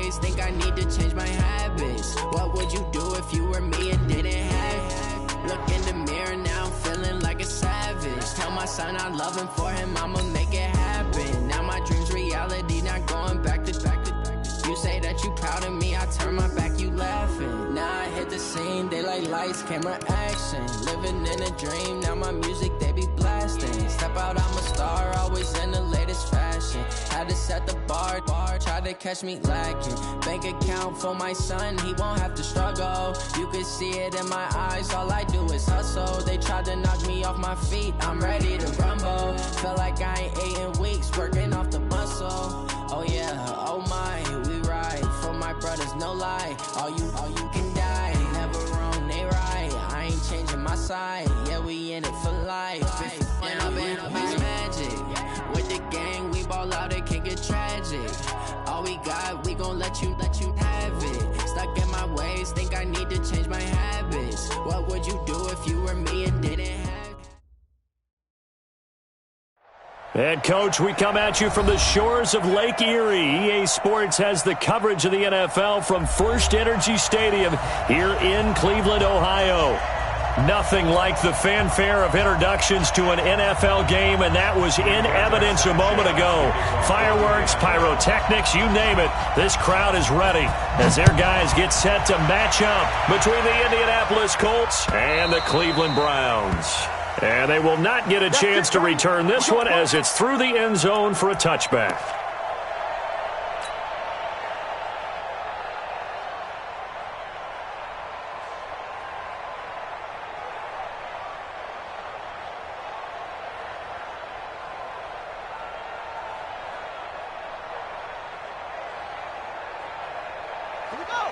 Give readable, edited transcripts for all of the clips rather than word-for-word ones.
ways, think I need to change my habits. What would you do if you were me and didn't have it? Look in the mirror, now I'm feeling like a savage. Tell my son I love him, for him I'ma make it happen. Now my dream's reality, not going back to. You say that you proud of me, I turn my back, you laughing. Now I hit the scene, daylight lights, camera action. Living in a dream, now my music they be blasting. Step out, I'm a star, always in the latest fashion. Had to set the bar, try to catch me lacking. Bank account for my son, he won't have to struggle. You can see it in my eyes, all I do is hustle. They tried to knock me off my feet, I'm ready to rumble. Felt like I ain't ate in weeks, working off the muscle. Oh yeah, oh my, we ride for my brothers, no lie. All you can die, never wrong, they right. I ain't changing my side, yeah, we in it for life. When I've been up is magic. With the gang, we ball out, it can get tragic. All we got, we gon' let you have it. Stuck in my ways, think I need to change my habits. What would you do if you were me and didn't have it? And, Coach, we come at you from the shores of Lake Erie. EA Sports has the coverage of the NFL from First Energy Stadium here in Cleveland, Ohio. Nothing like the fanfare of introductions to an NFL game, and that was in evidence a moment ago. Fireworks, pyrotechnics, you name it. This crowd is ready as their guys get set to match up between the Indianapolis Colts and the Cleveland Browns. And they will not get a chance to return this one as it's through the end zone for a touchback. Here we go.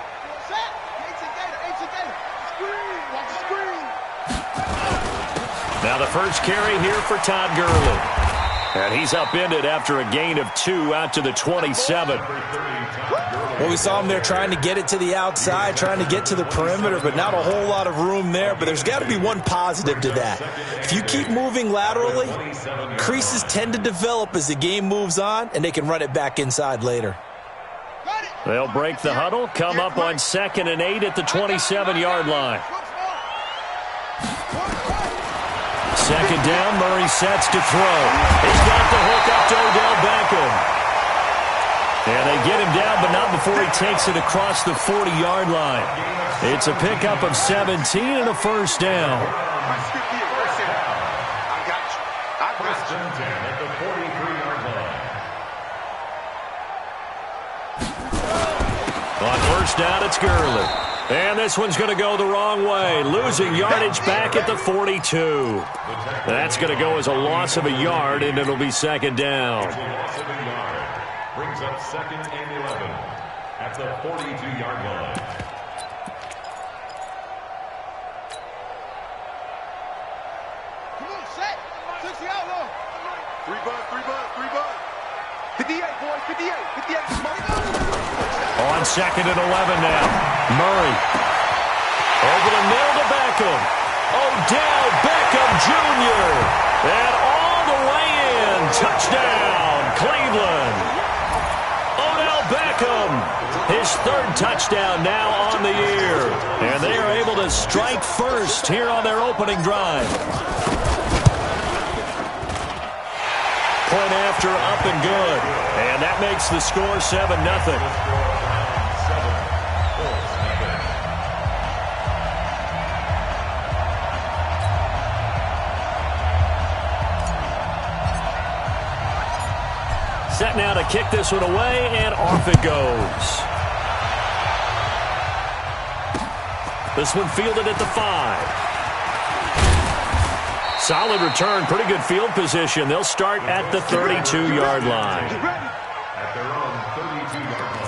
Set. Gator. Screen. Watch the screen. Now the first carry here for Todd Gurley. And he's upended after a gain of 2 out to the 27. Well, we saw him there trying to get it to the outside, trying to get to the perimeter, but not a whole lot of room there. But there's got to be one positive to that. If you keep moving laterally, creases tend to develop as the game moves on, and they can run it back inside later. They'll break the huddle, come up on 2nd and 8 at the 27-yard line. Second down, Murray sets to throw. He's got the hook up to Odell Beckham. And they get him down, but not before he takes it across the 40-yard line. It's a pickup of 17 and a first down. On first down, it's Gurley. And this one's going to go the wrong way, losing yardage back at the 42. That's going to go as a loss of a yard, and it'll be second down. Loss of a yard brings up 2nd and 11 at the 42-yard line. Come on, set. 60 out low. 3 butt. 58, boys, 58. On 2nd and 11 now. Murray. Over the middle to Beckham. Odell Beckham Jr. And all the way in. Touchdown, Cleveland. Odell Beckham. His 3rd touchdown now on the year. And they are able to strike first here on their opening drive. Point after, up and good. And that makes the score 7-0. Set now to kick this one away, and off it goes. This one fielded at the 5. Solid return, pretty good field position. They'll start at the 32-yard line. At their own 32-yard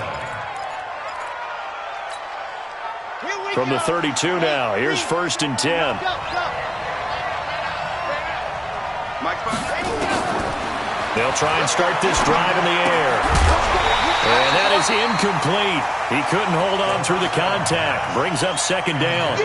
line. From the 32 now, here's 1st and 10. They'll try and start this drive in the air. And that is incomplete. He couldn't hold on through the contact. Brings up second down.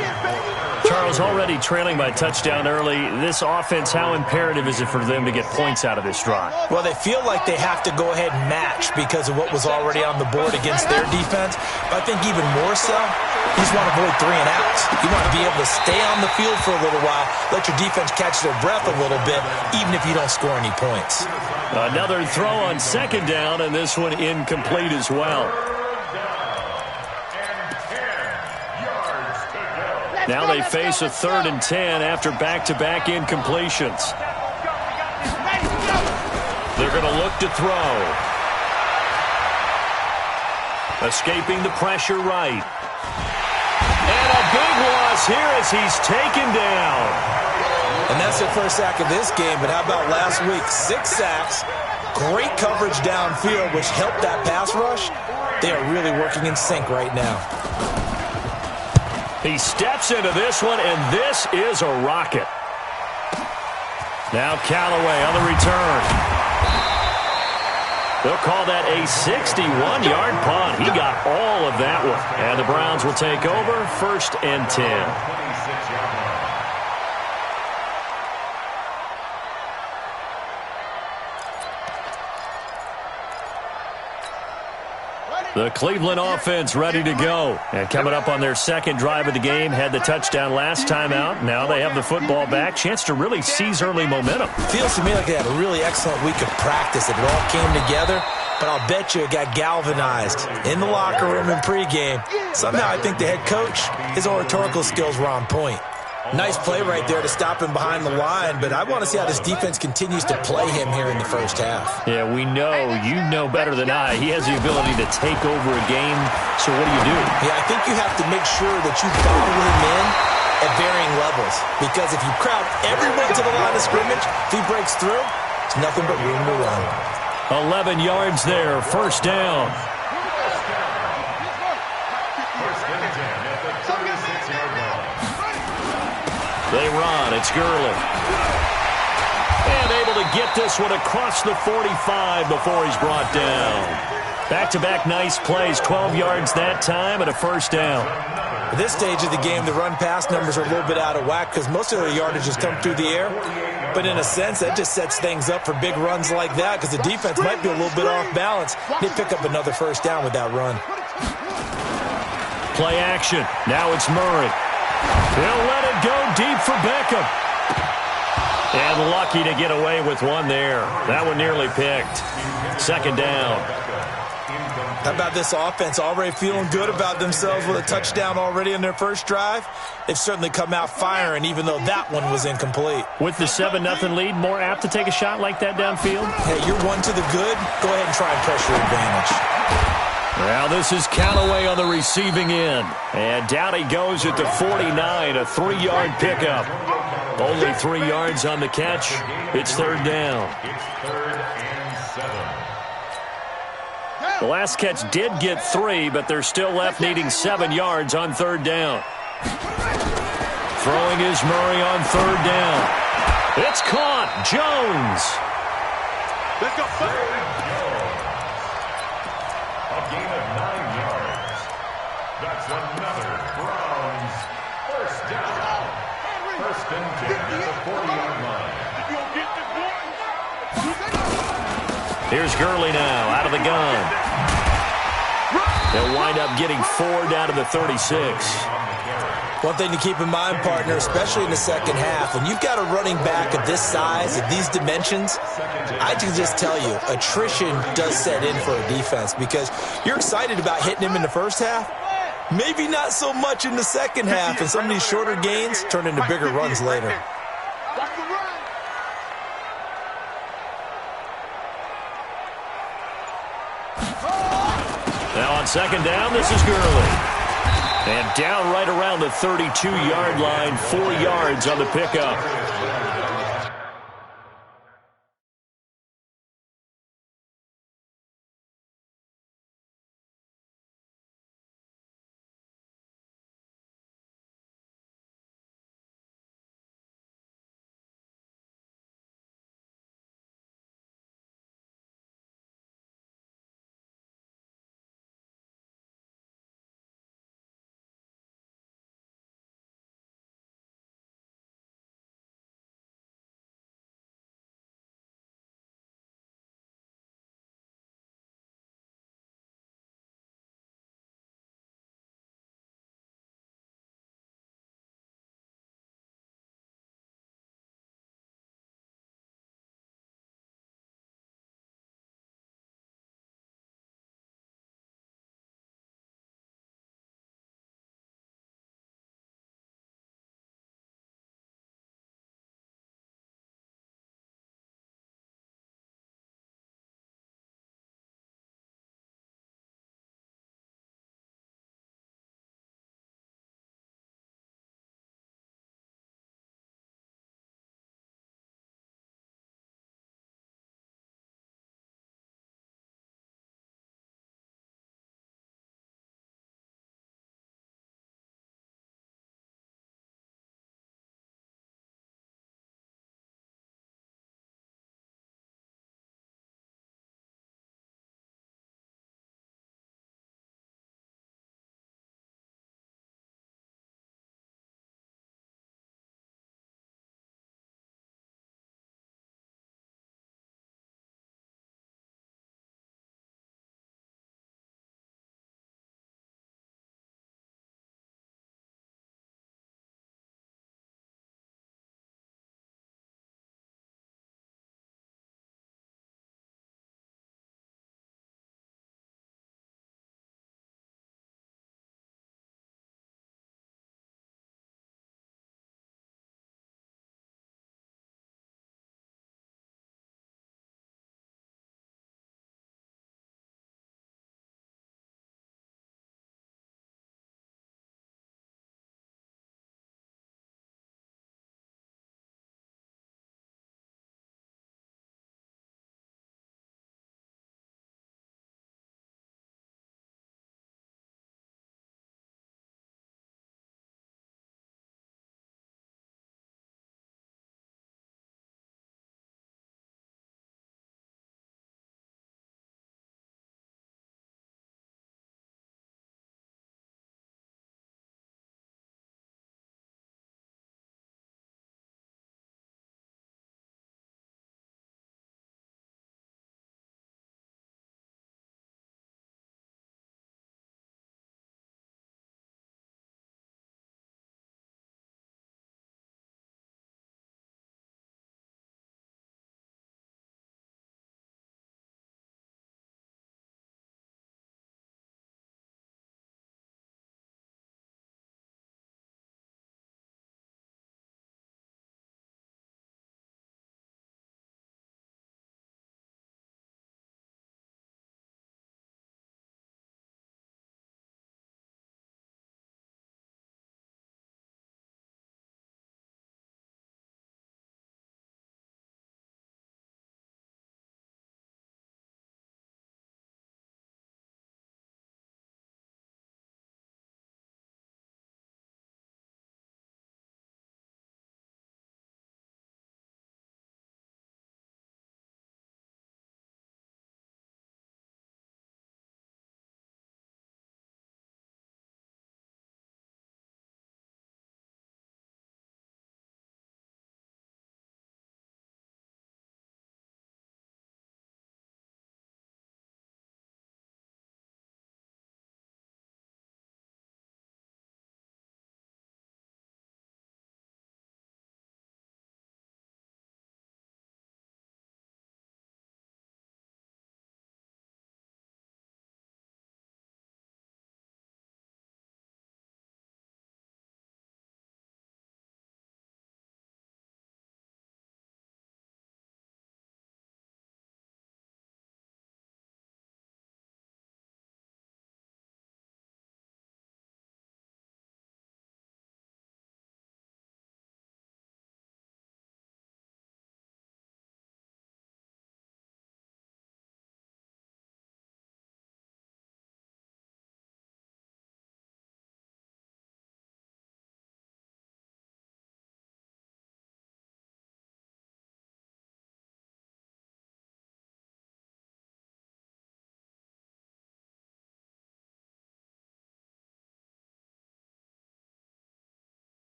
Charles, already trailing by touchdown early. This offense, how imperative is it for them to get points out of this drive? Well, they feel like they have to go ahead and match because of what was already on the board against their defense. But I think even more so, you just want to avoid 3 and outs. You want to be able to stay on the field for a little while, let your defense catch their breath a little bit, even if you don't score any points. Another throw on second down, and this one incomplete as well. Now they face a 3rd and 10 after back-to-back incompletions. They're going to look to throw. Escaping the pressure right. And a big loss here as he's taken down. And that's their first sack of this game, but how about last week? 6 sacks, great coverage downfield, which helped that pass rush. They are really working in sync right now. He steps into this one, and this is a rocket. Now Callaway on the return. They'll call that a 61-yard punt. He got all of that one. And the Browns will take over, 1st and 10. The Cleveland offense ready to go. And coming up on their second drive of the game, had the touchdown last time out. Now they have the football back. Chance to really seize early momentum. Feels to me like they had a really excellent week of practice. It all came together, but I'll bet you it got galvanized in the locker room in pregame. Somehow I think the head coach, his oratorical skills were on point. Nice play right there to stop him behind the line, but I want to see how this defense continues to play him here in the first half. Yeah, we know. You know better than I. He has the ability to take over a game, so what do? Yeah, I think you have to make sure that you bottle him in at varying levels, because if you crowd everyone to the line of scrimmage, if he breaks through, it's nothing but room to run. 11 yards there, 1st down. They run. It's Gurley. And able to get this one across the 45 before he's brought down. Back-to-back nice plays. 12 yards that time and a 1st down. At this stage of the game, the run-pass numbers are a little bit out of whack because most of their yardage has come through the air. But in a sense, that just sets things up for big runs like that because the defense might be a little bit off balance. They pick up another 1st down with that run. Play action. Now it's Murray. He'll let it go deep for Beckham. And lucky to get away with one there. That one nearly picked. 2nd down. How about this offense already feeling good about themselves with a touchdown already in their first drive? They've certainly come out firing, even though that one was incomplete. With the 7-0 lead, more apt to take a shot like that downfield? Hey, you're one to the good. Go ahead and try and press your advantage. Now this is Callaway on the receiving end. And down he goes at the 49, a 3-yard pickup. Only 3 yards on the catch. It's 3rd down. It's 3rd and 7. The last catch did get 3, but they're still left needing 7 yards on 3rd down. Throwing is Murray on 3rd down. It's caught. Jones. Let's go. A gain of 9 yards. That's another Browns 1st down. 1st and 10 at the 40-yard line. Here's Gurley now out of the gun. They'll wind up getting 4 down to the 36. One thing to keep in mind, partner, especially in the second half, when you've got a running back of this size, of these dimensions, I can just tell you, attrition does set in for a defense because you're excited about hitting him in the first half. Maybe not so much in the second half, and some of these shorter gains turn into bigger runs later. Now on 2nd down, this is Gurley. And down right around the 32-yard line, 4 yards on the pickup.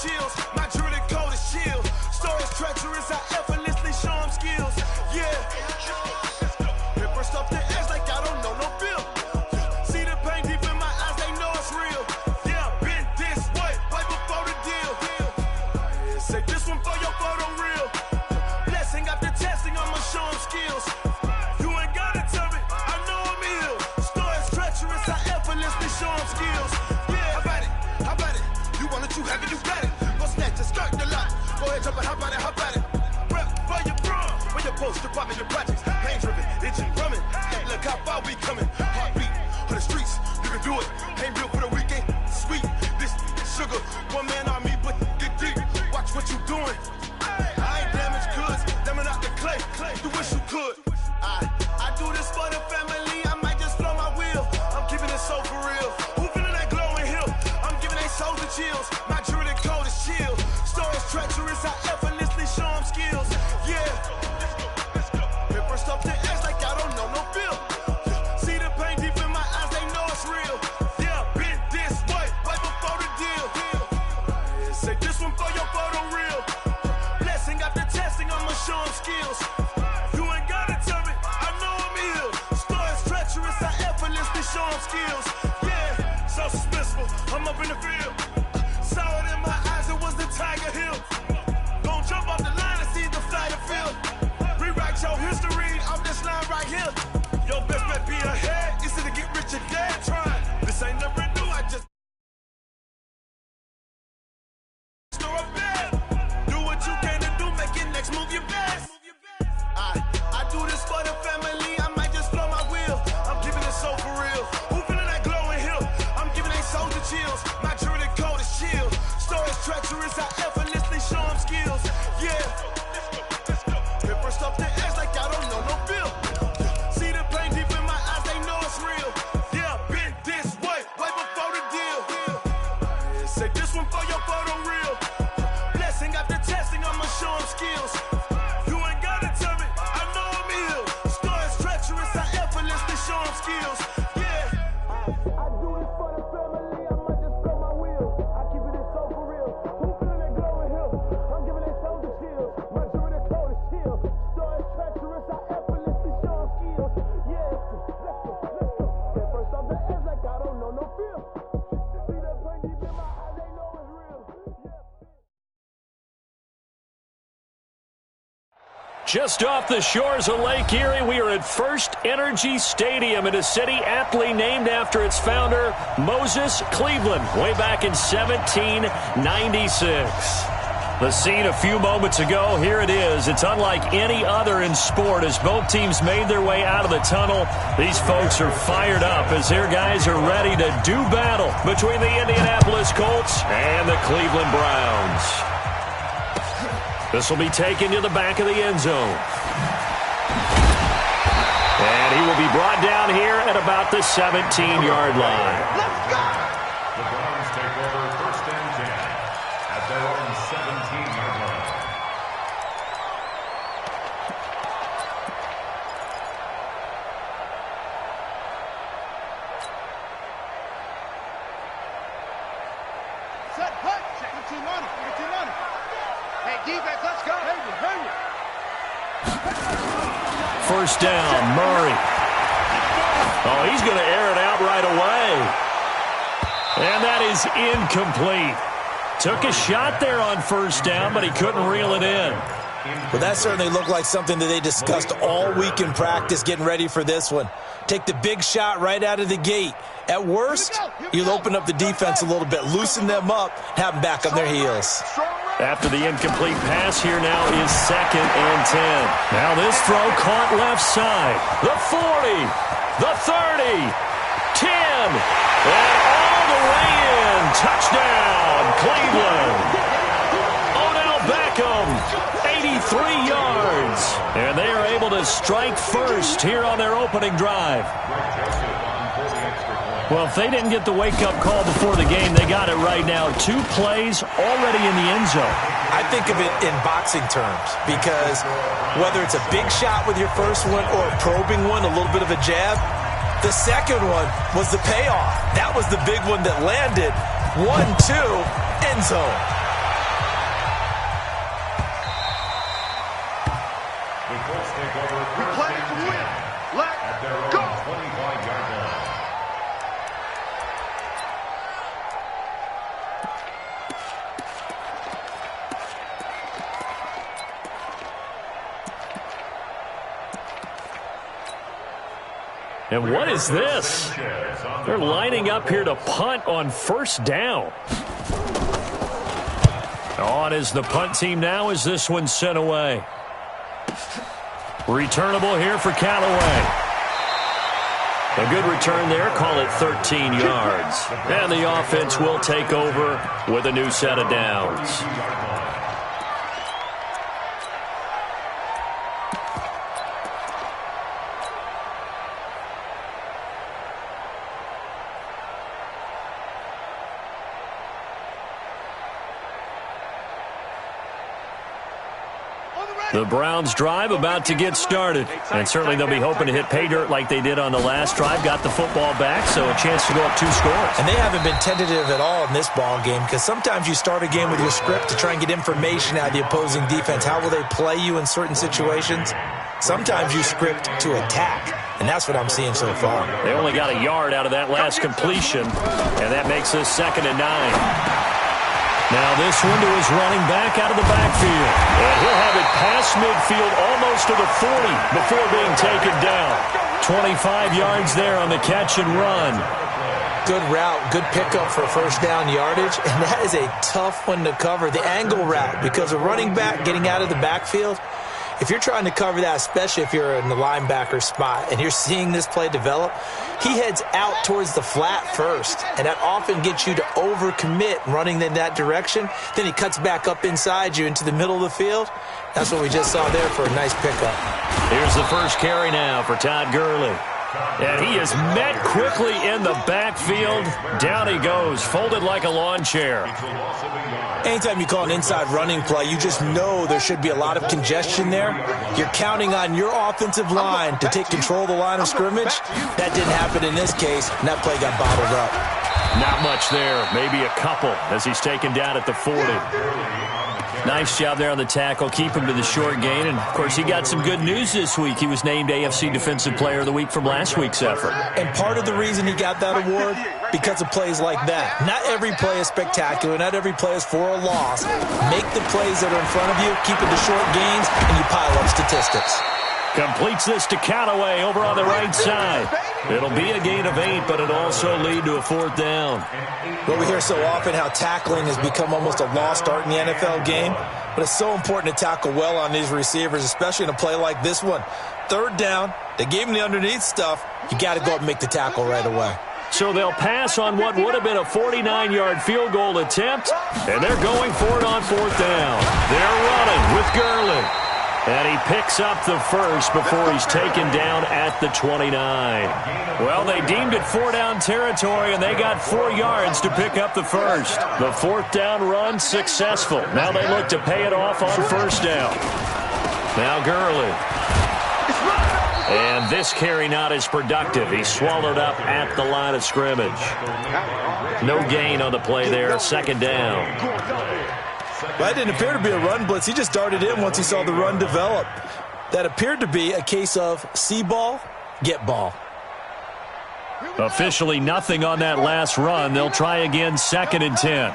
chills. My jewelry code is chill. Stories treacherous, I effortlessly show them skills. Yeah. Paper stuff the edge like I don't know no bill. See the pain deep in my eyes, they know it's real. Yeah, been this way, way before the deal. Say this one for your photo reel. Blessing after testing, I'ma show them skills. You ain't gotta tell me, I know I'm ill. Stories treacherous, I effortlessly show them skills. Yeah, how about it? You want it, you have it, you got it. Go snatch it, skirt the lot. Go ahead, jump it, how about it? Rep for your bro, for your post, your pop, your projects. Pain driven, itching, drumming. Hey, look how far we coming. Heartbeat on the streets, you can do it. Ain't real for the weekend, sweet. This sugar, one man army, but get deep. Watch what you doing. I ain't damaged goods, them out the clay. You wish you could. I do this for the family. I might just blow my wheel. I'm keeping it so for real. Who feeling that glowing hill? I'm giving they souls the chills. My jewelry code is chill. Stories treacherous, I effortlessly show them skills. Yeah. Paper stuff the edge like I don't know no bill. See the pain deep in my eyes, they know it's real. Yeah, been this way, way before the deal. Say this one for your photo reel. Blessing after testing, I'ma show them skills. You ain't gotta tell me, I know I'm ill. Stories treacherous, I effortlessly show them skills. Yeah, so suspenseful, I'm up in the field. Saw it in my eyes, it was the Tiger Hill. Gon' jump off the line and see the flight of field. Rewrite your history off this line right here. Your best bet be ahead, it's to get rich or dead trying. This ain't never new, I just store a bed. Do what you can to do, make your next move your best. I do this for the family, I might just blow my wheel. I'm keeping it so for real. Who feeling that glowing hill? I'm giving they souls the chills. My jewelry code is chill. Stories treacherous, I effortlessly show them skills. Yeah. Paper stuff the edge like I don't know no bill. See the pain deep in my eyes, they know it's real. Yeah, been this way, way before the deal. Say this one for your photo reel. Blessing after testing, I'ma show them skills. You ain't gotta tell me, I know I'm ill. Stories treacherous, I effortlessly show them skills. Yeah. I do this for the family, I might just blow my wheel. I keep it so for real. Who feeling that glowing hill? I'm giving they souls the chills. My jewelry code is chill. Stories treacherous, I effortlessly show them skills. Yeah. Let's go. Get first off the edge like I don't know no feel. See that pain deep in my eyes, they know it's real. Yeah. Just off the shores of Lake Erie, we are at First Energy Stadium in a city aptly named after its founder, Moses Cleveland, way back in 1796. The scene a few moments ago, here it is. It's unlike any other in sport as both teams made their way out of the tunnel. These folks are fired up as their guys are ready to do battle between the Indianapolis Colts and the Cleveland Browns. This will be taken to the back of the end zone. And he will be brought down here at about the 17-yard line. Let's go! The Browns take over first and 10 at their own 17-yard line. Set, hut, check the team on it, get the team on it. Hey, defense, let's go. Hurry. First down, Murray. Oh, he's going to air it out right away. And that is incomplete. Took a shot there on first down, but he couldn't reel it in. Well, that certainly looked like something that they discussed all week in practice getting ready for this one. Take the big shot right out of the gate. At worst, you'll open up the defense a little bit, loosen them up, have them back on their heels. After the incomplete pass, here now is 2nd and 10. Now this throw caught left side. The 40, the 30, 10, and all the way in. Touchdown, Cleveland. Odell Beckham, 83 yards. And they are able to strike first here on their opening drive. Well, if they didn't get the wake-up call before the game, they got it right now. 2 plays already in the end zone. I think of it in boxing terms because whether it's a big shot with your first one or a probing one, a little bit of a jab, the second one was the payoff. That was the big one that landed. 1-2, end zone. Bulldogs take over first Play and to 10 win. Let at their own go. 25-yard line. And what is this? They're lining up here to punt on first down. On is the punt team now as this one's sent away. Returnable here for Callaway. A good return there, call it 13 yards. And the offense will take over with a new set of downs. The Browns drive about to get started. And certainly they'll be hoping to hit pay dirt like they did on the last drive. Got the football back, so a chance to go up 2 scores. And they haven't been tentative at all in this ball game because sometimes you start a game with your script to try and get information out of the opposing defense. How will they play you in certain situations? Sometimes you script to attack, and that's what I'm seeing so far. They only got a yard out of that last completion, and that makes this 2nd and 9. Now this window is running back out of the backfield. And he'll have it past midfield almost to the 40 before being taken down. 25 yards there on the catch and run. Good route, good pickup for first down yardage, and that is a tough one to cover. The angle route, because a running back getting out of the backfield, if you're trying to cover that, especially if you're in the linebacker spot and you're seeing this play develop, he heads out towards the flat first, and that often gets you to overcommit running in that direction. Then he cuts back up inside you into the middle of the field. That's what we just saw there for a nice pickup. Here's the first carry now for Todd Gurley. And he is met quickly in the backfield. Down he goes, folded like a lawn chair. Anytime you call an inside running play, you just know there should be a lot of congestion there. You're counting on your offensive line to take control of the line of scrimmage. That didn't happen in this case, and that play got bottled up. Not much there, maybe a couple as he's taken down at the 40. Nice job there on the tackle. Keep him to the short gain. And, of course, he got some good news this week. He was named AFC Defensive Player of the Week from last week's effort. And part of the reason he got that award, because of plays like that. Not every play is spectacular. Not every play is for a loss. Make the plays that are in front of you, keep it to short gains, and you pile up statistics. Completes this to Callaway over on the right side. It'll be a gain of 8, but it'll also lead to a 4th down. Well, we hear so often how tackling has become almost a lost art in the NFL game, but it's so important to tackle well on these receivers, especially in a play like this one. 3rd down, they gave him the underneath stuff. You got to go up and make the tackle right away. So they'll pass on what would have been a 49-yard field goal attempt, and they're going for it on 4th down. They're running with Gurley. And he picks up the first before he's taken down at the 29. Well, they deemed it 4-down territory, and they got 4 yards to pick up the first. The 4th down run successful. Now they look to pay it off on 1st down. Now Gurley. And this carry not as productive. He's swallowed up at the line of scrimmage. No gain on the play there. 2nd down. Well, that didn't appear to be a run blitz. He just darted in once he saw the run develop. That appeared to be a case of see ball, get ball. Officially nothing on that last run. They'll try again 2nd and 10.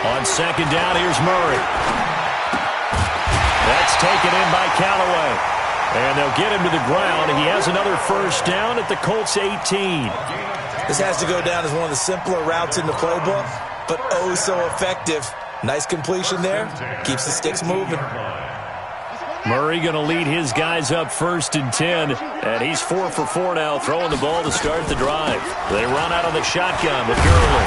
On 2nd down, here's Murray. That's taken in by Callaway. And they'll get him to the ground. He has another 1st down at the Colts 18. This has to go down as one of the simpler routes in the playbook, but oh so effective. Nice completion there. Keeps the sticks moving. Murray going to lead his guys up 1st and 10, and he's 4 for 4 now, throwing the ball to start the drive. They run out of the shotgun with Gurley.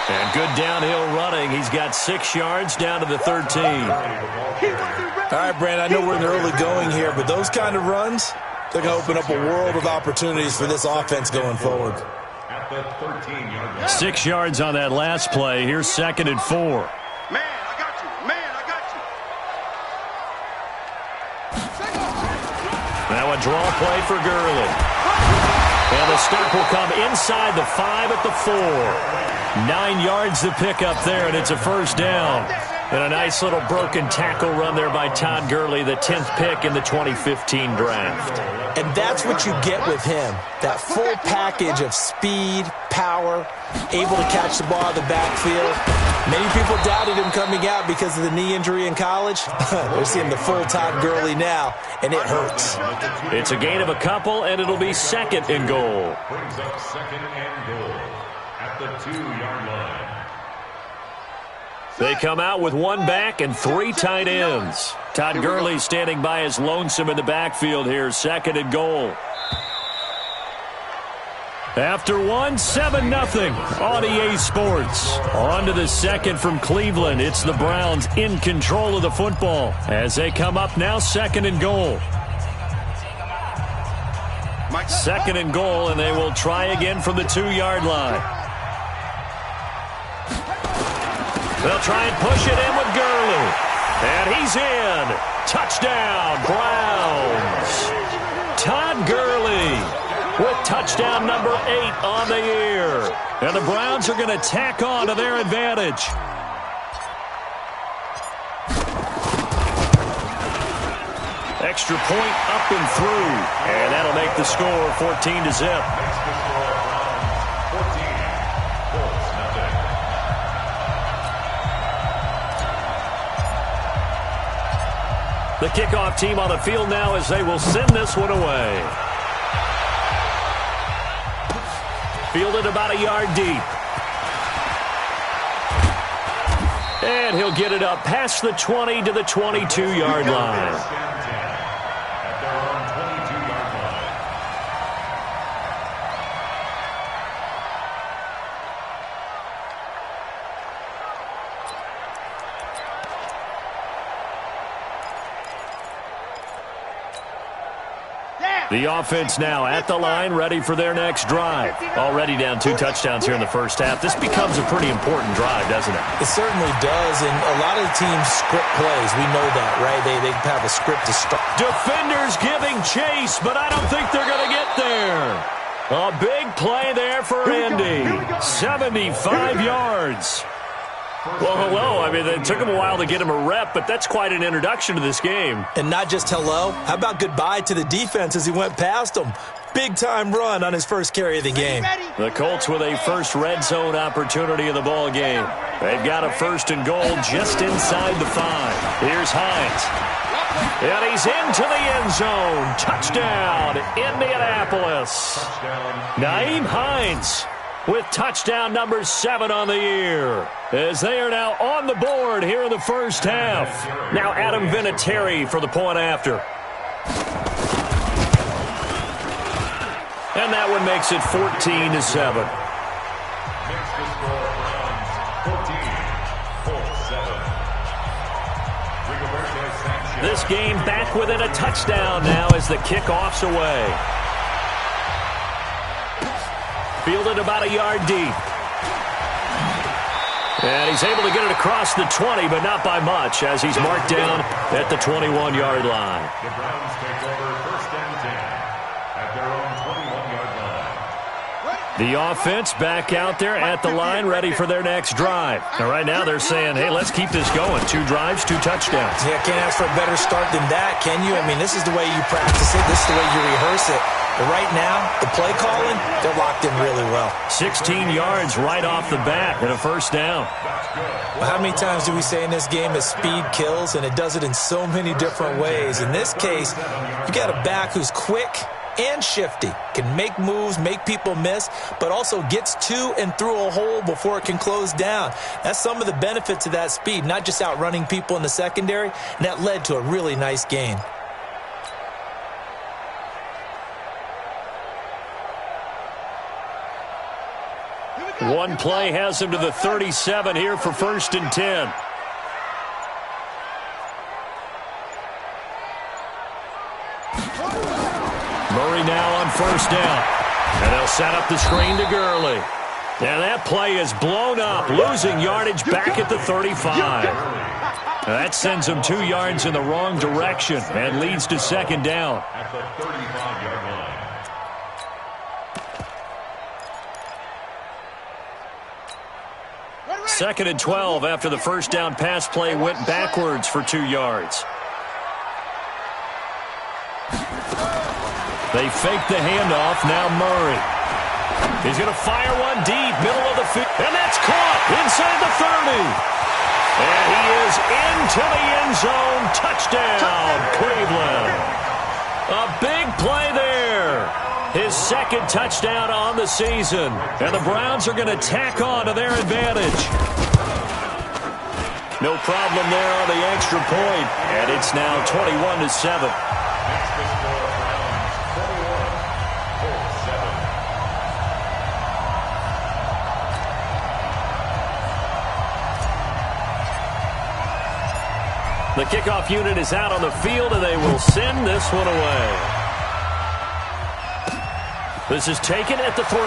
And good downhill running. He's got 6 yards down to the 13. All right, Brand, I know we're in the early going here, but those kind of runs, they're going to open up a world of opportunities for this offense going forward. 6 yards on that last play. Here's 2nd and 4. Man, I got you. Man, I got you. Now a draw play for Gurley. And the stop will come inside the 5 at the 4. 9 yards to pick up there, and it's a 1st down. And a nice little broken tackle run there by Todd Gurley, the 10th pick in the 2015 draft. And that's what you get with him, that full package of speed, power, able to catch the ball out of the backfield. Many people doubted him coming out because of the knee injury in college. They're seeing the full Todd Gurley now, and it hurts. It's a gain of a couple, and it'll be 2nd and goal. Brings up 2nd and goal at the 2-yard line. They come out with 1 back and 3 tight ends. Todd Gurley standing by as lonesome in the backfield here, 2nd and goal. After 1, 7-0 on EA Sports. On to the 2nd from Cleveland. It's the Browns in control of the football as they come up now 2nd and goal. 2nd and goal, and they will try again from the 2-yard line. They'll try and push it in with Gurley. And he's in. Touchdown, Browns. Todd Gurley with touchdown number 8 on the year. And the Browns are going to tack on to their advantage. Extra point up and through. And that'll make the score 14-0. The kickoff team on the field now as they will send this one away. Fielded about a yard deep. And he'll get it up past the 20 to the 22-yard line. The offense now at the line, ready for their next drive. Already down 2 touchdowns here in the first half. This becomes a pretty important drive, doesn't it? It certainly does, and a lot of the teams script plays. We know that, right? They have a script to start. Defenders giving chase, but I don't think they're going to get there. A big play there for Indy. 75 yards. Well, hello. I mean, it took him a while to get him a rep, but that's quite an introduction to this game. And not just hello. How about goodbye to the defense as he went past him? Big-time run on his first carry of the game. The Colts with a first red zone opportunity of the ball game. They've got a 1st and goal just inside the 5. Here's Hines. And he's into the end zone. Touchdown, Indianapolis. Nyheim Hines with touchdown number 7 on the year, as they are now on the board here in the first half. Now Adam Vinatieri for the point after. And that one makes it 14-7. This game back within a touchdown now as the kickoff's away. Fielded about a yard deep. And he's able to get it across the 20, but not by much, as he's marked down at the 21-yard line. The Browns take over 1st and 10 at their own 21-yard line. The offense back out there at the line, ready for their next drive. Now, right now, they're saying, hey, let's keep this going. 2 drives, 2 touchdowns. Yeah, can't ask for a better start than that, can you? I mean, this is the way you practice it. This is the way you rehearse it. But right now, the play calling, they're locked in really well. 16 yards right off the bat and a 1st down. Well, how many times do we say in this game that speed kills, and it does it in so many different ways? In this case, you got a back who's quick and shifty, can make moves, make people miss, but also gets to and through a hole before it can close down. That's some of the benefits of that speed, not just outrunning people in the secondary, and that led to a really nice gain. One play has him to the 37 here for 1st and 10. Murray now on 1st down. And they'll set up the screen to Gurley. And that play is blown up, losing yardage back at the 35. That sends him 2 yards in the wrong direction and leads to 2nd down. At the 35-yard line. 2nd and 12 after the first down pass play went backwards for 2 yards. They fake the handoff. Now Murray. He's going to fire one deep, middle of the field. And that's caught inside the 30. And he is into the end zone. Touchdown, Cleveland. A big play there. His second touchdown on the season. And the Browns are going to tack on to their advantage. No problem there on the extra point. And it's now 21-7. The kickoff unit is out on the field, and they will send this one away. This is taken at the 3.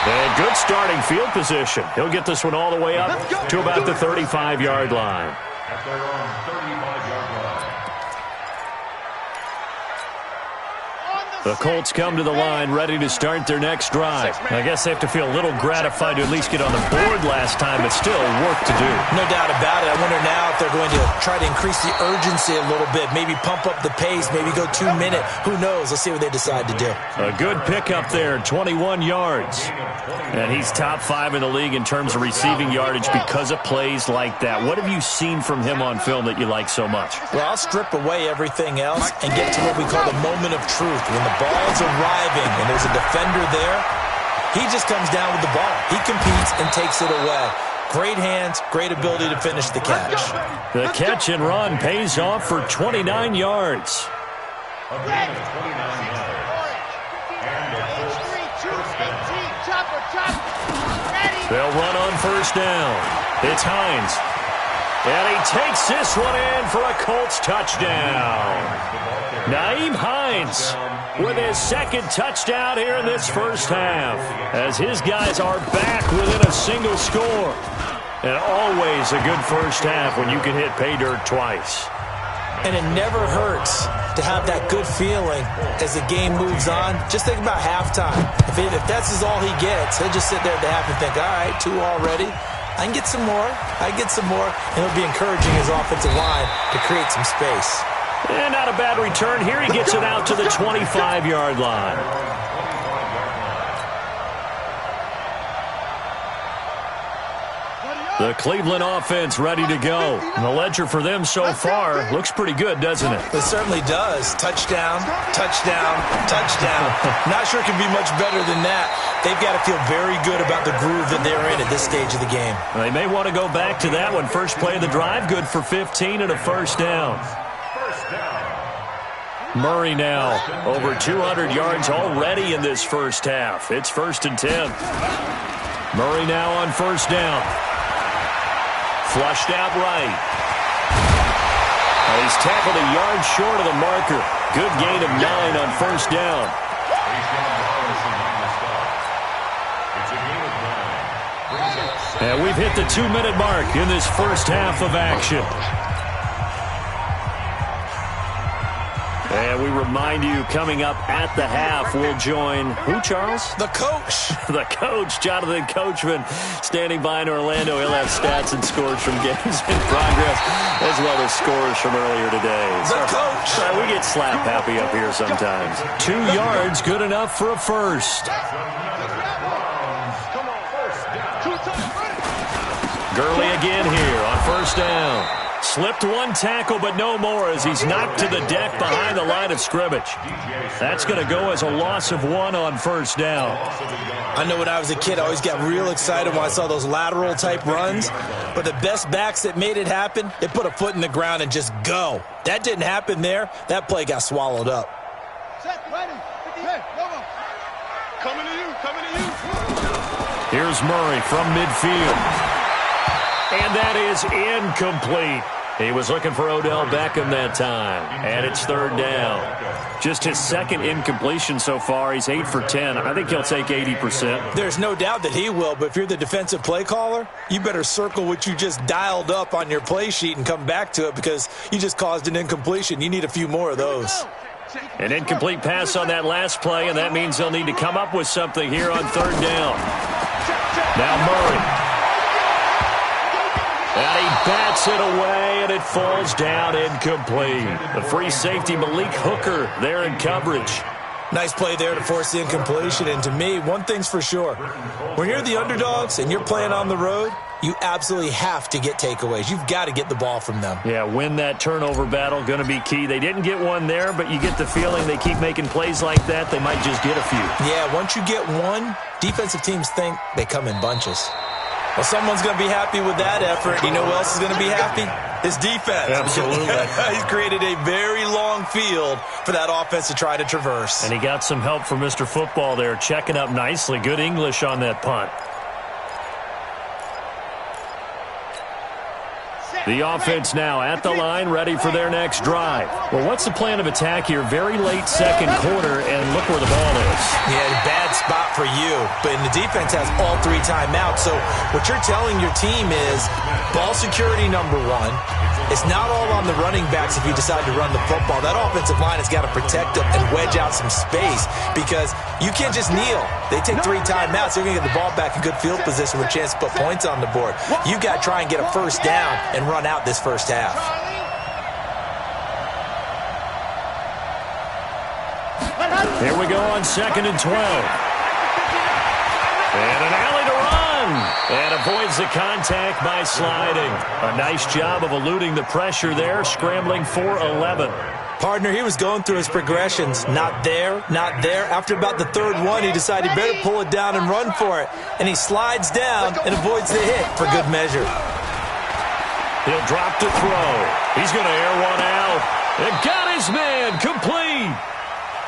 And good starting field position. He'll get this one all the way up to about the 35-yard line. At their own 35-yard line. The Colts come to the line ready to start their next drive. I guess they have to feel a little gratified to at least get on the board last time, but still work to do. No doubt about it. I wonder now if they're going to try to increase the urgency a little bit, maybe pump up the pace, maybe go 2-minute. Who knows? Let's see what they decide to do. A good pickup there, 21 yards. And he's top 5 in the league in terms of receiving yardage because of plays like that. What have you seen from him on film that you like so much? Well, I'll strip away everything else and get to what we call the moment of truth. When the ball's arriving and there's a defender there, he just comes down with the ball. He competes and takes it away. Great hands, great ability to finish the catch. The catch and run pays off for 29 yards. A gain of 29 yards. And the Colts first down. They'll run on first down. It's Hines. And he takes this one in for a Colts touchdown. Nyheim Hines with his second touchdown here in this first half, as his guys are back within a single score. And always a good first half when you can hit pay dirt twice. And it never hurts to have that good feeling as the game moves on. Just think about halftime. If that's all he gets, he'll just sit there at the half and think, all right, 2 already. I can get some more. I can get some more. And he'll be encouraging his offensive line to create some space. And not a bad return here. He gets it out to the 25-yard line. The Cleveland offense ready to go. And the ledger for them so far looks pretty good, doesn't it? It certainly does. Touchdown, touchdown, touchdown. Not sure it can be much better than that. They've got to feel very good about the groove that they're in at this stage of the game. They may want to go back to that one. First play of the drive, good for 15 and a first down. Murray now over 200 yards already in this first half. It's 1st and 10. Murray now on first down. Flushed out right. He's tackled a yard short of the marker. Good gain of 9 on first down. And we've hit the 2-minute mark in this first half of action. And we remind you, coming up at the half, we'll join who, Charles? The coach. The coach, Jonathan Coachman, standing by in Orlando. He'll have stats and scores from games in progress, as well as scores from earlier today. The coach. We get slap happy up here sometimes. 2 yards, good enough for a first. Gurley again here on first down. Slipped one tackle, but no more as he's knocked to the deck behind the line of scrimmage. That's going to go as a loss of 1 on first down. I know when I was a kid, I always got real excited when I saw those lateral-type runs. But the best backs that made it happen, they put a foot in the ground and just go. That didn't happen there. That play got swallowed up. Coming to you, coming to you. Here's Murray from midfield. And that is incomplete. He was looking for Odell Beckham that time. And it's 3rd down. Just his second incompletion so far. He's 8 for 10. I think he'll take 80%. There's no doubt that he will, but if you're the defensive play caller, you better circle what you just dialed up on your play sheet and come back to it because you just caused an incompletion. You need a few more of those. An incomplete pass on that last play, and that means they'll need to come up with something here on 3rd down. Now Murray. And he bats it away, and it falls down incomplete. The free safety, Malik Hooker, there in coverage. Nice play there to force the incompletion. And to me, one thing's for sure. When you're the underdogs and you're playing on the road, you absolutely have to get takeaways. You've got to get the ball from them. Yeah, win that turnover battle, going to be key. They didn't get one there, but you get the feeling they keep making plays like that, they might just get a few. Yeah, once you get one, defensive teams think they come in bunches. Well, someone's going to be happy with that effort. You know who else is going to be happy? His defense. Absolutely. He's created a very long field for that offense to try to traverse. And he got some help from Mr. Football there, checking up nicely. Good English on that punt. The offense now at the line, ready for their next drive. Well, what's the plan of attack here? Very late second quarter, and look where the ball is. Yeah, bad spot for you. But the defense has all 3 timeouts. So what you're telling your team is ball security number 1. It's not all on the running backs if you decide to run the football. That offensive line has got to protect them and wedge out some space because you can't just kneel. They take 3 timeouts. They're going to get the ball back in good field position with a chance to put points on the board. You've got to try and get a first down and run out this first half. Here we go on 2nd and 12. And an alley to run. And avoids the contact by sliding. A nice job of eluding the pressure there, scrambling for 11. Partner, he was going through his progressions. Not there, not there. After about the 3rd one, he decided he better pull it down and run for it. And he slides down and avoids the hit for good measure. He'll drop to throw. He's going to air one out. And got his man complete.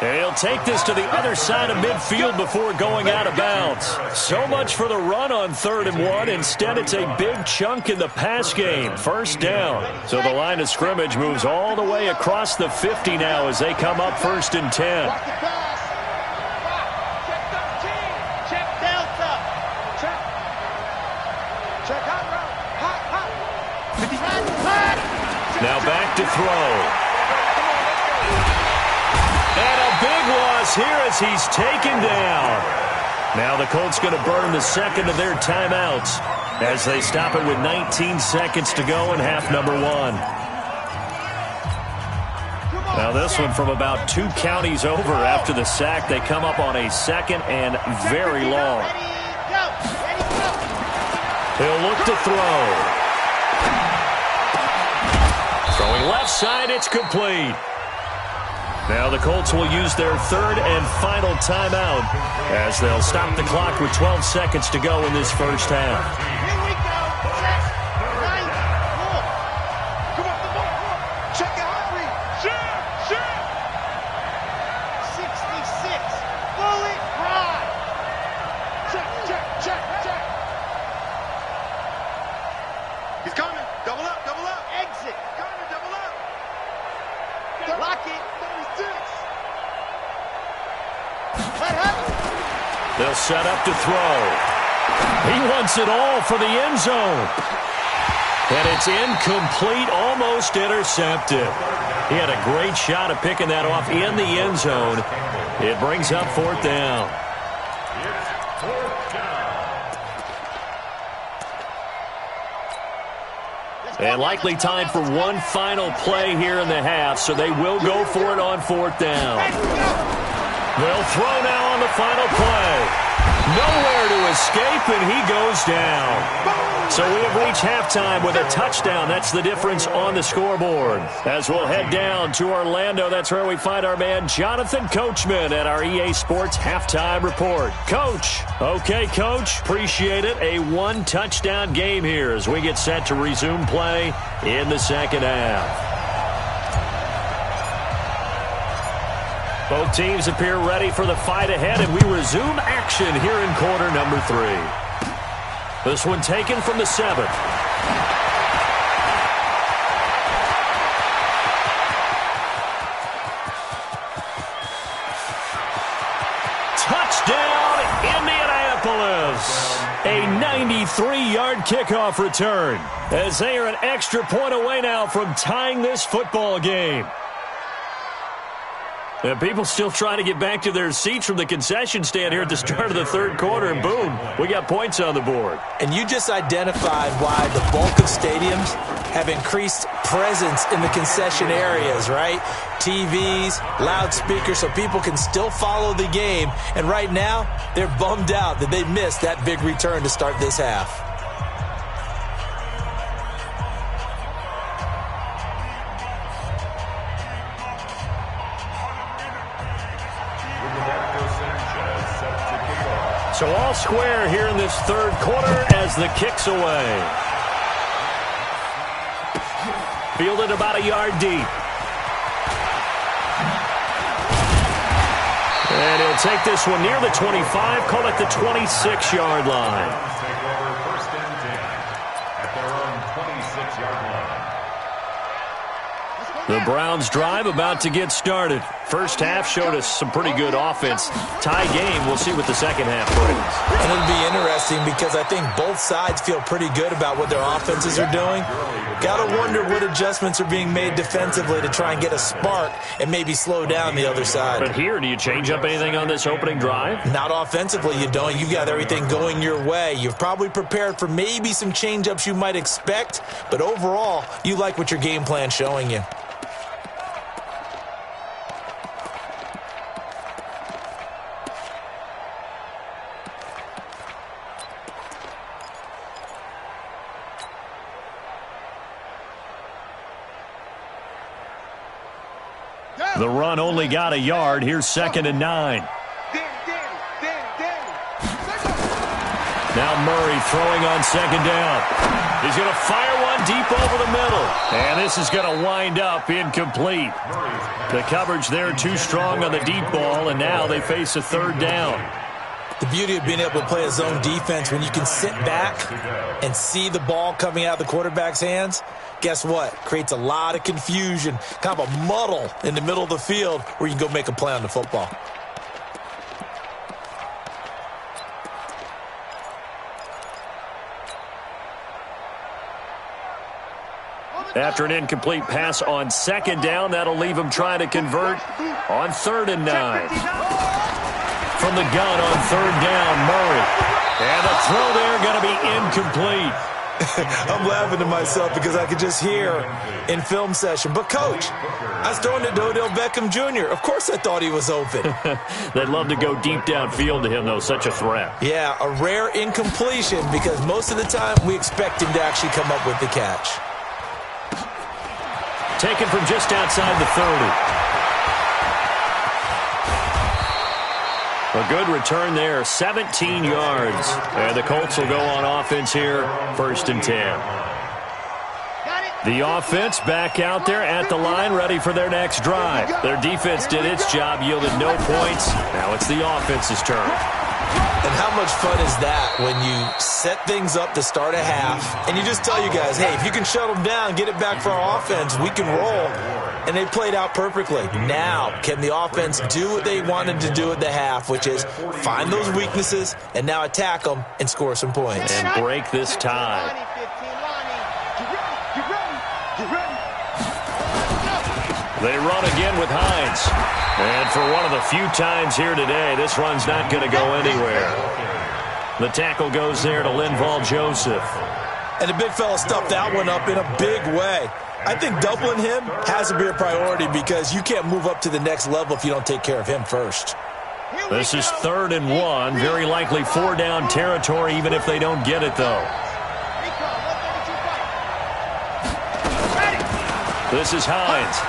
And he'll take this to the other side of midfield before going out of bounds. So much for the run on 3rd and 1. Instead, it's a big chunk in the pass game. First down. So the line of scrimmage moves all the way across the 50 now as they come up 1st and 10. Now back to throw. And a big loss here as he's taken down. Now the Colts going to burn the 2nd of their timeouts as they stop it with 19 seconds to go in half number 1. Now this one from about 2 counties over after the sack. They come up on a 2nd and very long. He'll look to throw. Throwing left side, it's complete. Now the Colts will use their 3rd and final timeout as they'll stop the clock with 12 seconds to go in this first half. Here we go. 9, 4. Come on, the ball. Check it, Henry. Sure. 66. Bullet ride. Check. He's coming. Double up. Exit. Coming, double up. Lock it. They'll set up to throw. He wants it all for the end zone. And it's incomplete, almost intercepted. He had a great shot at picking that off in the end zone. It brings up 4th down. It's 4th down. And likely time for one final play here in the half, so they will go for it on 4th down. They'll throw now on the final play. Nowhere to escape, and he goes down. So we have reached halftime with a touchdown. That's the difference on the scoreboard. As we'll head down to Orlando, that's where we find our man Jonathan Coachman at our EA Sports Halftime Report. Coach. Okay, Coach. Appreciate it. A 1-touchdown game here as we get set to resume play in the second half. Both teams appear ready for the fight ahead, and we resume action here in quarter number 3. This one taken from the 7th. Touchdown, Indianapolis. A 93-yard kickoff return as they are an extra point away now from tying this football game. And people still trying to get back to their seats from the concession stand here at the start of the third quarter, and boom, we got points on the board. And you just identified why the bulk of stadiums have increased presence in the concession areas, right? TVs, loudspeakers, so people can still follow the game. And right now, they're bummed out that they missed that big return to start this half. So all square here in this third quarter as the kick's away. Fielded about a yard deep. And he'll take this one near the 25, call it the 26-yard line. Take over first and 10 at their own 26-yard line. The Browns drive about to get started. First half showed us some pretty good offense. Tie game, we'll see what the second half brings. And it'll be interesting because I think both sides feel pretty good about what their offenses are doing. Got to wonder what adjustments are being made defensively to try and get a spark and maybe slow down the other side. But here, do you change up anything on this opening drive? Not offensively, you don't. You've got everything going your way. You've probably prepared for maybe some change-ups you might expect, but overall, you like what your game plan's showing you. The run only got a yard. Here's 2nd and 9. Now Murray throwing on 2nd down. He's going to fire one deep over the middle. And this is going to wind up incomplete. The coverage there too strong on the deep ball, and now they face a 3rd down. The beauty of being able to play a zone defense when you can sit back and see the ball coming out of the quarterback's hands, guess what? Creates a lot of confusion, kind of a muddle in the middle of the field where you can go make a play on the football. After an incomplete pass on 2nd down, that'll leave him trying to convert on 3rd and 9. From the gun on 3rd down, Murray. And the throw there going to be incomplete. I'm laughing to myself because I could just hear in film session. But, Coach, I was throwing it to Odell Beckham Jr. Of course I thought he was open. They'd love to go deep downfield to him, though. Such a threat. Yeah, a rare incompletion because most of the time we expect him to actually come up with the catch. Taken from just outside the 30. A good return there, 17 yards. And the Colts will go on offense here, 1st and 10. The offense back out there at the line, ready for their next drive. Their defense did its job, yielded no points. Now it's the offense's turn. And how much fun is that when you set things up to start a half, and you just tell you guys, hey, if you can shut them down, get it back for our offense, we can roll. And they played out perfectly. Now, can the offense do what they wanted to do at the half, which is find those weaknesses and now attack them and score some points. And break this tie. They run again with Hines. And for one of the few times here today, this run's not going to go anywhere. The tackle goes there to Linval Joseph. And the big fella stuffed that one up in a big way. I think doubling him has to be a priority because you can't move up to the next level if you don't take care of him first. This is 3rd and 1. Very likely 4-down territory, even if they don't get it, though. This is Hines.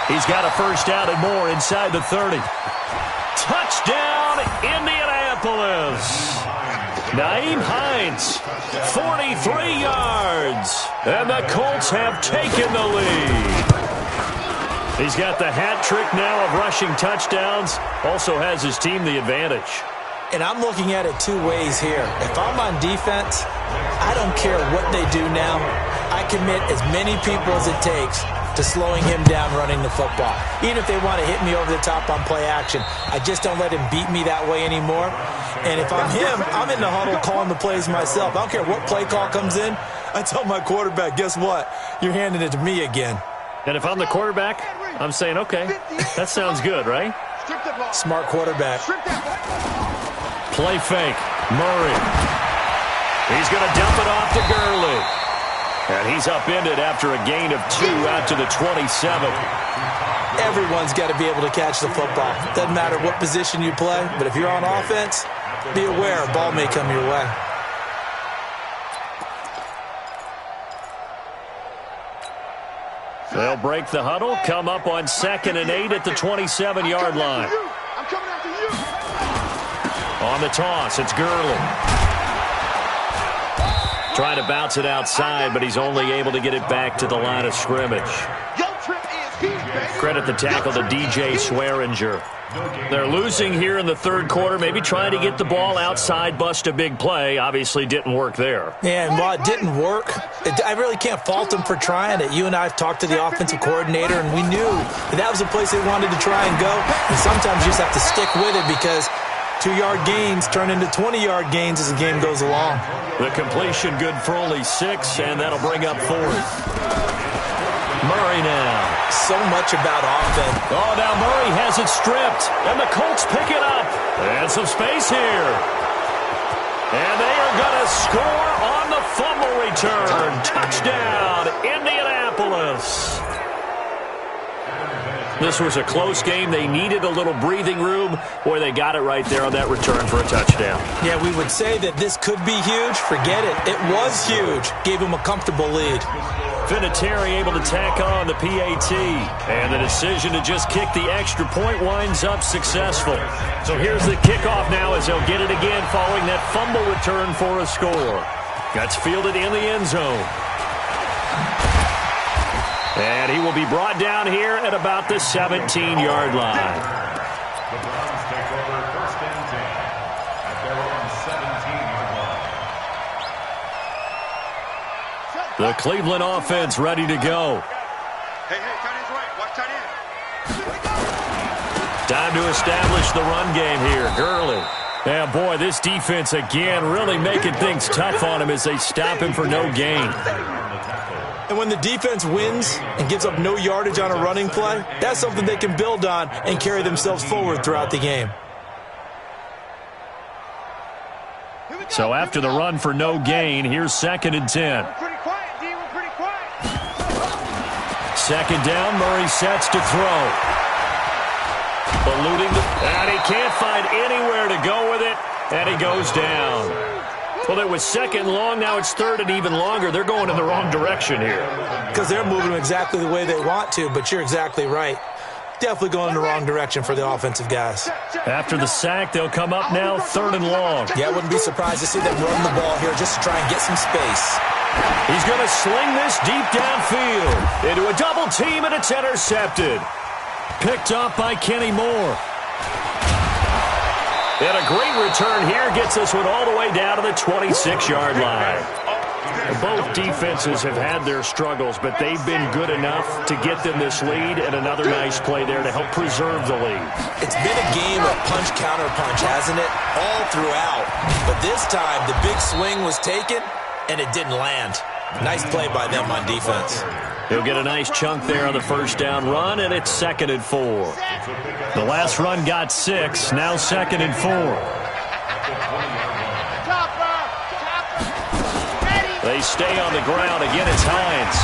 He's got a 1st down and more inside the 30. Touchdown, Indianapolis. Nyheim Hines, 43 yards. And the Colts have taken the lead. He's got the hat trick now of rushing touchdowns. Also has his team the advantage. And I'm looking at it 2 ways here. If I'm on defense, I don't care what they do now. I commit as many people as it takes to slowing him down running the football. Even if they want to hit me over the top on play action, I just don't let him beat me that way anymore. And if I'm him, I'm in the huddle calling the plays myself. I don't care what play call comes in. I tell my quarterback, guess what? You're handing it to me again. And if I'm the quarterback, I'm saying, okay, that sounds good, right? Smart quarterback. Play fake. Murray. He's going to dump it off to Gurley. And he's upended after a gain of 2 out to the 27. Everyone's got to be able to catch the football. Doesn't matter what position you play, but if you're on offense, be aware a ball may come your way. They'll break the huddle, come up on 2nd and 8 at the 27-yard line. On the toss, it's Gurley. Trying to bounce it outside, but he's only able to get it back to the line of scrimmage. Credit the tackle to DJ Swearinger. They're losing here in the third quarter, maybe trying to get the ball outside, bust a big play. Obviously didn't work there. Yeah, and while it didn't work, I really can't fault them for trying it. You and I have talked to the offensive coordinator, and we knew that was the place they wanted to try and go. And sometimes you just have to stick with it because 2-yard gains turn into 20-yard gains as the game goes along. The completion good for only 6, and that'll bring up 4th. Murray now. So much about offense. Oh, now Murray has it stripped, and the Colts pick it up. And some space here. And they are going to score on the fumble return. Touchdown, Indianapolis. This was a close game. They needed a little breathing room. Boy, they got it right there on that return for a touchdown. Yeah, we would say that this could be huge. Forget it. It was huge. Gave him a comfortable lead. Vinatieri able to tack on the PAT. And the decision to just kick the extra point winds up successful. So here's the kickoff now as they'll get it again following that fumble return for a score. That's fielded in the end zone. And he will be brought down here at about the 17-yard line. The Browns take over 1st and 10 at their own 17-yard line. The Cleveland offense ready to go. Hey, tight end's right. Watch tight end. Time to establish the run game here. Gurley. Yeah, boy, this defense again really making things tough on him as they stop him for no gain. And when the defense wins and gives up no yardage on a running play, that's something they can build on and carry themselves forward throughout the game. So after the run for no gain, here's 2nd and 10. Second down, Murray sets to throw. Eluding and he can't find anywhere to go with it, and he goes down. Well, it was 2nd long, now it's 3rd and even longer. They're going in the wrong direction here. Because they're moving exactly the way they want to, but you're exactly right. Definitely going in the wrong direction for the offensive guys. After the sack, they'll come up now 3rd and long. Yeah, I wouldn't be surprised to see them run the ball here just to try and get some space. He's going to sling this deep downfield into a double team, and it's intercepted. Picked up by Kenny Moore. And a great return here gets this one all the way down to the 26-yard line. Both defenses have had their struggles, but they've been good enough to get them this lead, and another nice play there to help preserve the lead. It's been a game of punch-counter-punch, hasn't it? All throughout. But this time, the big swing was taken, and it didn't land. Nice play by them on defense. He'll get a nice chunk there on the first down run, and it's 2nd and 4. The last run got 6, now 2nd and 4. They stay on the ground. Again, it's Hines.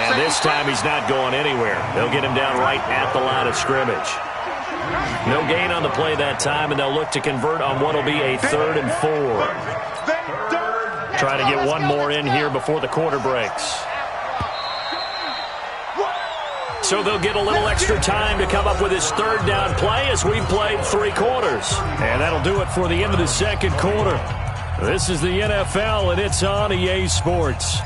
And this time he's not going anywhere. They'll get him down right at the line of scrimmage. No gain on the play that time, and they'll look to convert on what will be a 3rd and 4. Trying to get one more in here before the quarter breaks. So they'll get a little extra time to come up with his 3rd down play as we've played 3 quarters. And that'll do it for the end of the 2nd quarter. This is the NFL, and it's on EA Sports.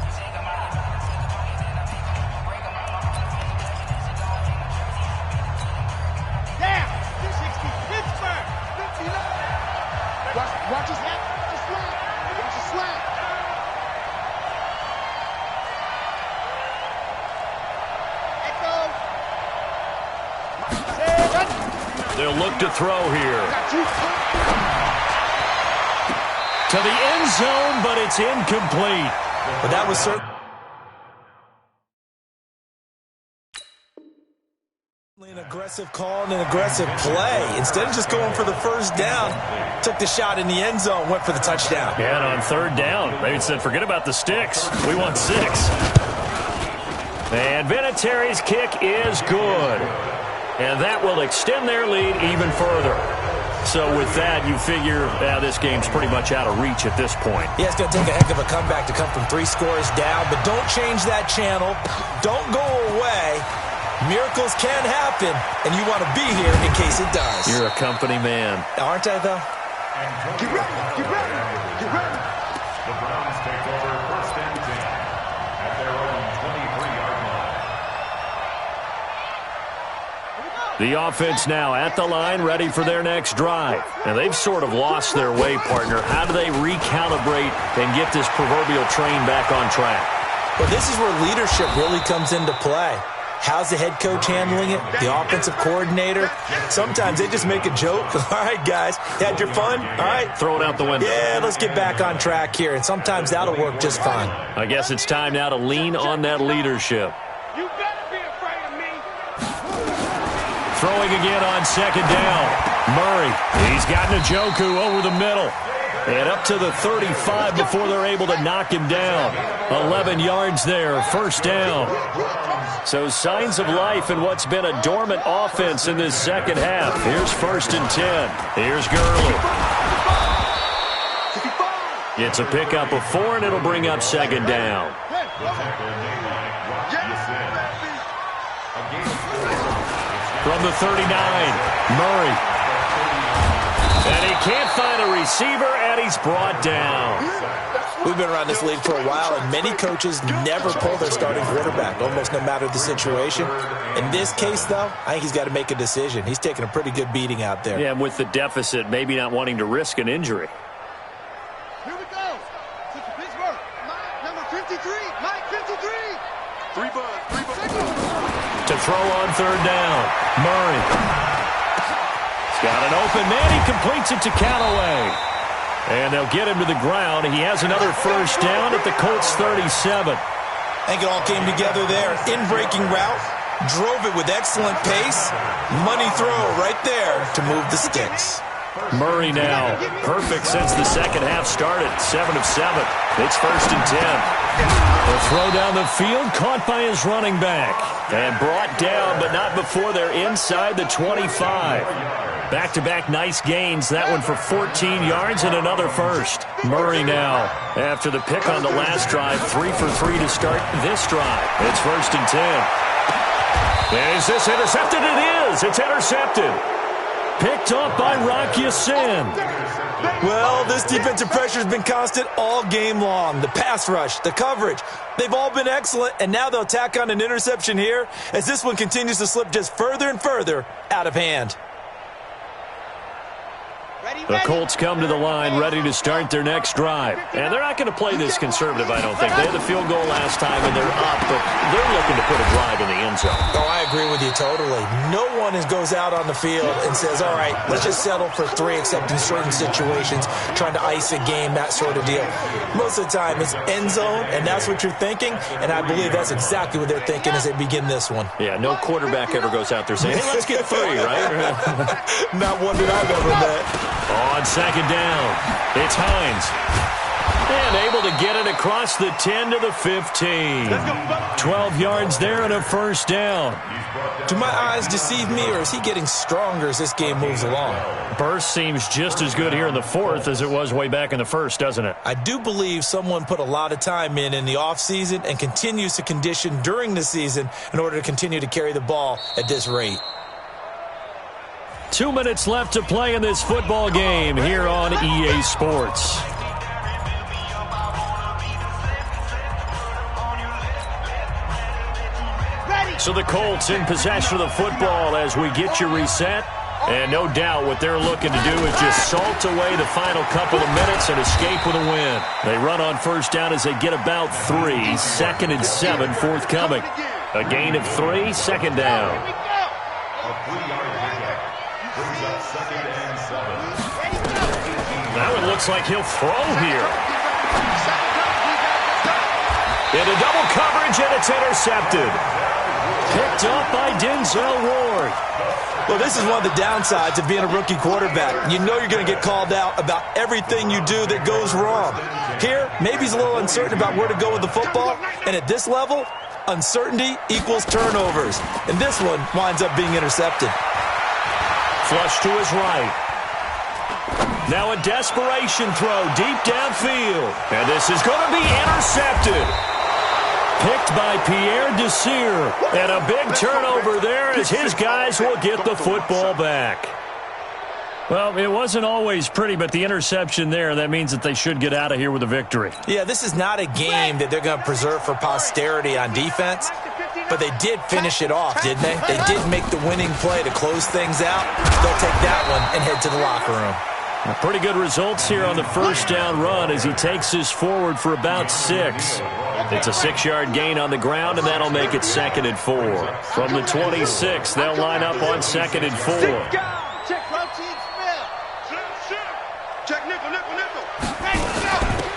Watch his slant. Watch his slant. They'll look to throw here. To the end zone, but it's incomplete. But that was certainly... An aggressive call and an aggressive play. Instead of just going for the first down, took the shot in the end zone, went for the touchdown. And on third down, they said, forget about the sticks. We want 6. And Vinatieri's kick is good. And that will extend their lead even further. So with that, you figure this game's pretty much out of reach at this point. Yeah, it's going to take a heck of a comeback to come from 3 scores down, but don't change that channel. Don't go away. Miracles can happen, and you want to be here in case it does. You're a company man. Aren't I, though? Get ready, get ready, get ready. The Browns take over 1st and 10 at their own 23-yard line. The offense now at the line, ready for their next drive. And they've sort of lost their way, partner. How do they recalibrate and get this proverbial train back on track? Well, this is where leadership really comes into play. How's the head coach handling it? The offensive coordinator? Sometimes they just make a joke. All right, guys, had your fun? All right. Throw it out the window. Yeah, let's get back on track here. And sometimes that'll work just fine. I guess it's time now to lean on that leadership. You better be afraid of me. Throwing again on 2nd down. Murray, he's got Njoku over the middle. And up to the 35 before they're able to knock him down. 11 yards there, 1st down. So signs of life in what's been a dormant offense in this second half. Here's 1st and 10. Here's Gurley. It's a pickup of 4, and it'll bring up 2nd down. From the 39, Murray. And he can't find a receiver, and he's brought down. We've been around this league for a while, and many coaches never pull their starting quarterback, almost no matter the situation. In this case, though, I think he's got to make a decision. He's taking a pretty good beating out there. Yeah, and with the deficit, maybe not wanting to risk an injury. Here we go. Take the Pittsburgh. Number 53. Mike 53. 3 bucks. To throw on 3rd down, Murray. He's got an open man. He completes it to Callaway. And they'll get him to the ground. He has another 1st down at the Colts 37. I think it all came together there. In-breaking route, drove it with excellent pace. Money throw right there to move the sticks. Murray now, perfect since the second half started. 7 of 7. It's 1st and 10. The throw down the field, caught by his running back. And brought down, but not before they're inside the 25. Back-to-back nice gains. That one for 14 yards and another 1st. Murray now, after the pick on the last drive, 3 for 3 to start this drive. It's 1st and 10. Is this intercepted? It is. It's intercepted. Picked up by Rock Ya-Sin. Well, this defensive pressure has been constant all game long. The pass rush, the coverage, they've all been excellent, and now they'll tack on an interception here as this one continues to slip just further and further out of hand. The Colts come to the line ready to start their next drive. And they're not going to play this conservative, I don't think. They had the field goal last time, and they're up, but they're looking to put a drive in the end zone. Oh, I agree with you totally. No one goes out on the field and says, all right, let's just settle for 3, except in certain situations, trying to ice a game, that sort of deal. Most of the time, it's end zone, and that's what you're thinking, and I believe that's exactly what they're thinking as they begin this one. Yeah, no quarterback ever goes out there saying, hey, let's get 3, right? Not one that I've ever met. On 2nd down, it's Hines. And able to get it across the 10 to the 15. 12 yards there and a 1st down. Do my eyes deceive me, or is he getting stronger as this game moves along? Burst seems just as good here in the 4th as it was way back in the 1st, doesn't it? I do believe someone put a lot of time in the offseason and continues to condition during the season in order to continue to carry the ball at this rate. 2 minutes left to play in this football game here on EA Sports. So the Colts in possession of the football as we get you reset. And no doubt what they're looking to do is just salt away the final couple of minutes and escape with a win. They run on 1st down as they get about 3. 2nd and 7 forthcoming. A gain of 3, 2nd down. Now it looks like he'll throw here. Into double coverage, and it's intercepted. Picked up by Denzel Ward. Well, this is one of the downsides of being a rookie quarterback. You know you're going to get called out about everything you do that goes wrong. Here, maybe he's a little uncertain about where to go with the football, and at this level, uncertainty equals turnovers. And this one winds up being intercepted. Flush to his right. Now a desperation throw deep downfield. And this is going to be intercepted. Picked by Pierre Desir. And a big turnover there as his guys will get the football back. Well, it wasn't always pretty, but the interception there, that means that they should get out of here with a victory. Yeah, this is not a game that they're going to preserve for posterity on defense, but they did finish it off, didn't they? They did make the winning play to close things out. They'll take that one and head to the locker room. Pretty good results here on the first down run as he takes this forward for about 6. It's a 6-yard gain on the ground, and that'll make it 2nd and 4. From the 26, they'll line up on 2nd and 4. Check protein smell. Check nickel.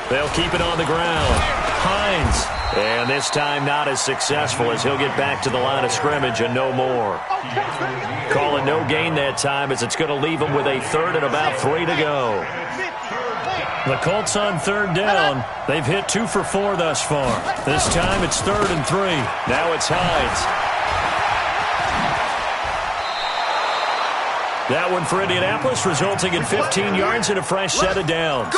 They'll keep it on the ground. Hines. And this time not as successful as he'll get back to the line of scrimmage and no more. Call it no gain that time as it's going to leave them with a 3rd and about 3 to go. The Colts on 3rd down. They've hit 2 for 4 thus far. This time it's 3rd and 3. Now it's Hines. That one for Indianapolis, resulting in 15 yards and a fresh set of downs.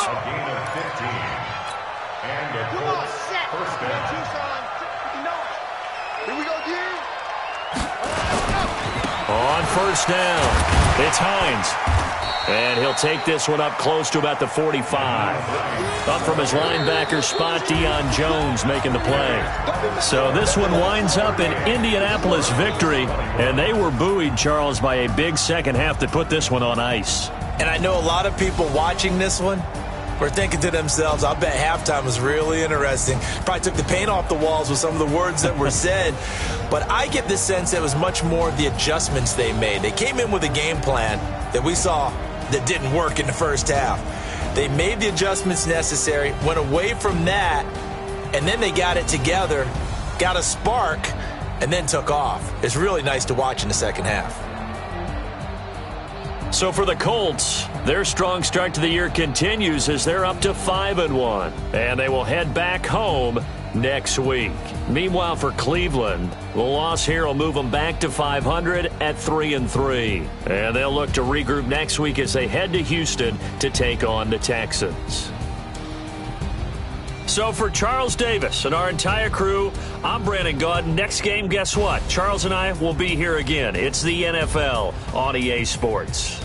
On first down, it's Hines. And he'll take this one up close to about the 45. Up from his linebacker spot, Deion Jones making the play. So this one winds up an Indianapolis victory, and they were buoyed, Charles, by a big second half that put this one on ice. And I know a lot of people watching this one were thinking to themselves, I bet halftime was really interesting. Probably took the paint off the walls with some of the words that were said. But I get the sense it was much more of the adjustments they made. They came in with a game plan that we saw that didn't work in the first half. They made the adjustments necessary, went away from that, and then they got it together, got a spark, and then took off. It's really nice to watch in the second half. So for the Colts, their strong start to the year continues as they're up to 5-1, and they will head back home next week. Meanwhile, for Cleveland, the loss here will move them back to 500 at 3-3, and they'll look to regroup next week as they head to Houston to take on the Texans. So for Charles Davis and our entire crew, I'm Brandon Gaudin. Next game, guess what? Charles and I will be here again. It's the NFL on EA Sports.